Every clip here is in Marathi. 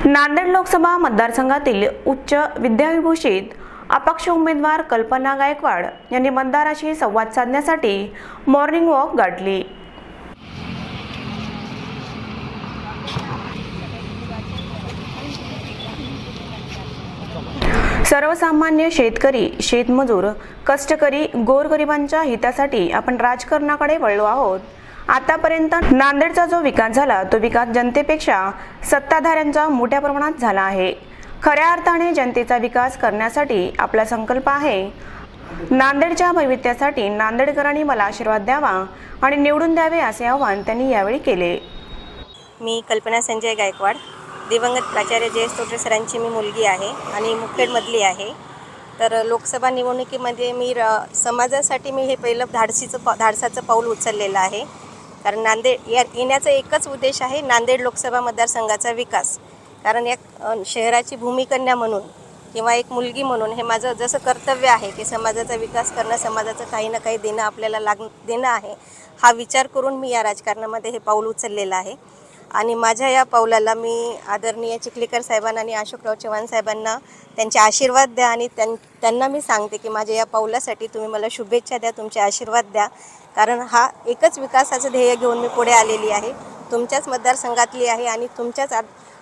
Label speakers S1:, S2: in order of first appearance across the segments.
S1: नांदेड लोकसभा मतदारसंघातील उच्च विद्याविभूषित अपक्ष उमेदवार कल्पना गायकवाड यांनी मतदाराशी संवाद साधण्यासाठी मॉर्निंग वॉक गाठली। सर्वसामान्य शेतकरी, शेतमजूर, कष्टकरी, गोरगरिबांच्या हितासाठी आपण राजकारणाकडे वळलो आहोत। आतापर्यंत नांदेडचा जो विकास झाला तो विकास जनतेपेक्षा सत्ताधाऱ्यांचा मोठ्या प्रमाणात झाला आहे। खऱ्या अर्थाने जनतेचा विकास करण्यासाठी आपला संकल्प आहे। नांदेडच्या भविष्यासाठी नांदेडकरांनी मला आशीर्वाद द्यावा आणि निवडून द्यावे असे आवाहन त्यांनी यावेळी केले।
S2: मी कल्पना संजय गायकवाड, दिवंगत प्राचार्य जयेश तोटे सरांची मी मुलगी आहे आणि मुखेडमधली आहे। तर लोकसभा निवडणुकीमध्ये मी समाजासाठी मी हे पहिलं धाडसाचं पाऊल उचललेलं आहे। कारण नांदेड येण्याचा एकच उद्देश आहे, नांदेड लोकसभा मतदारसंघाचा विकास। कारण एक शहराची भूमिकन्या म्हणून किंवा एक मुलगी म्हणून हे माझं जसं कर्तव्य आहे की समाजाचा विकास करणं, समाजाचं काही ना काही देणं आपल्याला देणं आहे, हा विचार करून मी या राजकारणामध्ये हे पाऊल उचललेलं आहे। आणि माझ्या या पाऊलाला मी आदरणीय चिखलीकर साहेबांना आणि अशोकराव चव्हाण साहेबांना त्यांचे आशीर्वाद द्या आणि त्यांना मी सांगते की माझ्या या पाऊलासाठी तुम्ही मला शुभेच्छा द्या, तुमचे आशीर्वाद द्या। कारण हा एकच विकासाचं ध्येय घेऊन मी पुढे आलेली आहे, तुमच्याच मतदारसंघातली आहे आणि तुमच्याच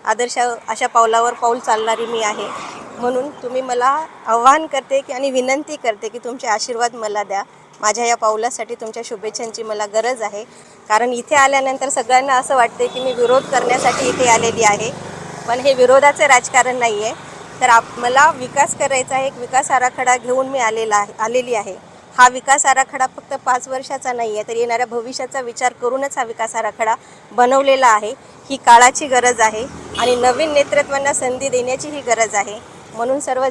S2: आदर्श अशा पाऊलावर पाऊल चालणारी मी आहे। म्हणून तुम्ही मला आव्हान करते की आणि विनंती करते की तुमचे आशीर्वाद मला द्या। माझ्या या पाऊलासाठी तुमच्या शुभेच्छांची मला गरज आहे। कारण इथे आल्यानंतर सगळ्यांना असं वाटते की मी विरोध करण्यासाठी इथे आलेली आहे, पण हे विरोधाचं राजकारण नाही आहे। तर मला विकास करायचा आहे, एक विकास आराखडा घेऊन मी आलेली आहे। हा विकास आराखडा फक्त 5 वर्षाचा नाही आहे, तर येणाऱ्या भविष्याचा विचार करूनच हा विकास आराखडा बनवलेला आहे। ही काळाची गरज आहे आणि नवीन नेतृत्वांना संधी देण्याची ही गरज आहे। म्हणून सर्व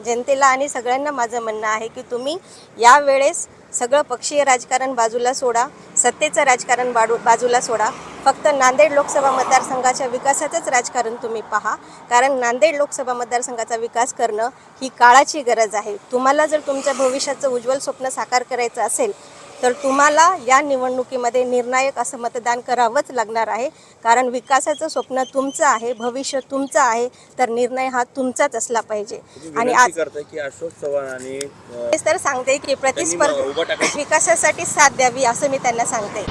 S2: जनतेला आणि सगळ्यांना माझं म्हणणं आहे की तुम्ही यावेळेस सगळं पक्षीय राजकारण बाजूला सोडा, सत्तेचं राजकारण बाजूला सोडा, फक्त नांदेड लोकसभा मतदारसंघाच्या विकासाचंच राजकारण तुम्ही पहा। कारण नांदेड लोकसभा मतदारसंघाचा विकास करणं ही काळाची गरज आहे। तुम्हाला जर तुमच्या भविष्याचं उज्ज्वल स्वप्न साकार करायचं असेल तर तुम्हाला या निवडणुकीमध्ये निर्णायक असं मतदान करावंच लागणार आहे। कारण विकासाचं स्वप्न तुमचं आहे, भविष्य तुमचं आहे, तर निर्णय हा तुमचाच असला पाहिजे। आणि आज
S3: अशोक चव्हाण आणि
S2: तर सांगते की प्रतिस्पर्धा विकासासाठी साथ द्यावी असं मी त्यांना सांगते।